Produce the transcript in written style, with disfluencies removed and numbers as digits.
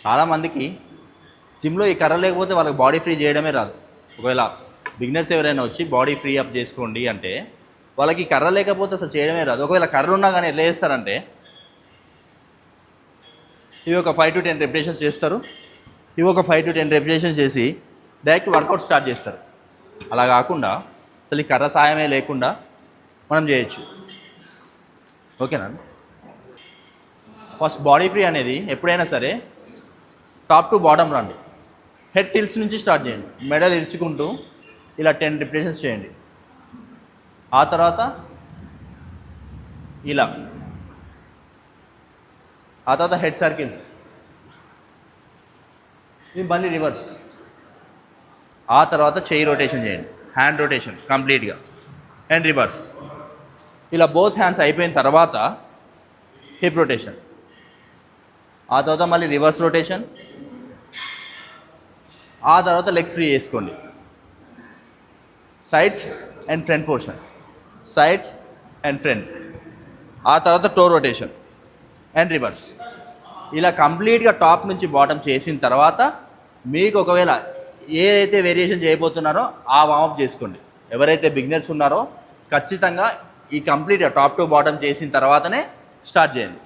చాలామందికి జిమ్లో ఈ కర్ర లేకపోతే వాళ్ళకి బాడీ ఫ్రీ చేయడమే రాదు. ఒకవేళ బిగినర్స్ ఎవరైనా వచ్చి బాడీ ఫ్రీ అప్ చేసుకోండి అంటే వాళ్ళకి కర్ర లేకపోతే అసలు చేయడమే రాదు. ఒకవేళ కర్ర ఉన్నా కానీ ఎట్లా చేస్తారంటే ఇవి ఒక 5 to 10 రెపిటేషన్స్ చేస్తారు. ఇవి ఒక 5 to 10 రెపిటేషన్స్ చేసి డైరెక్ట్ వర్కౌట్ స్టార్ట్ చేస్తారు. అలా కాకుండా అసలు ఈ కర్ర సాయమే లేకుండా మనం చేయొచ్చు. ఓకేనా? ఫస్ట్ బాడీ ఫ్రీ అనేది ఎప్పుడైనా సరే టాప్ టు బాటమ్ రండి. హెడ్ టిల్స్ నుంచి స్టార్ట్ చేయండి. మెడల్ ఇరుచుకుంటూ ఇలా 10 రిపిటేషన్స్ చేయండి. ఆ తర్వాత ఇలా, ఆ తర్వాత హెడ్ సర్కిల్స్, ఇది మళ్ళీ రివర్స్. ఆ తర్వాత చెయ్యి రొటేషన్ చేయండి, హ్యాండ్ రొటేషన్ కంప్లీట్గా అండ్ రివర్స్. ఇలా బోత్ హ్యాండ్స్ అయిపోయిన తర్వాత హిప్ రొటేషన్, ఆ తర్వాత మళ్ళీ రివర్స్ రొటేషన్, ఆ తర్వాత లెగ్స్ ఫ్రీ చేసుకోండి. Sides and front portion, sides and front, ఆ తర్వాత టో రొటేషన్ అండ్ రివర్స్. ఇలా కంప్లీట్గా టాప్ నుంచి బాటమ్ చేసిన తర్వాత మీకు ఒకవేళ ఏదైతే వేరియేషన్ చేయబోతున్నారో ఆ వార్మప్ చేసుకోండి. ఎవరైతే బిగినర్స్ ఉన్నారో ఖచ్చితంగా ఈ కంప్లీట్గా టాప్ టు బాటమ్ చేసిన తర్వాతనే స్టార్ట్ చేయండి.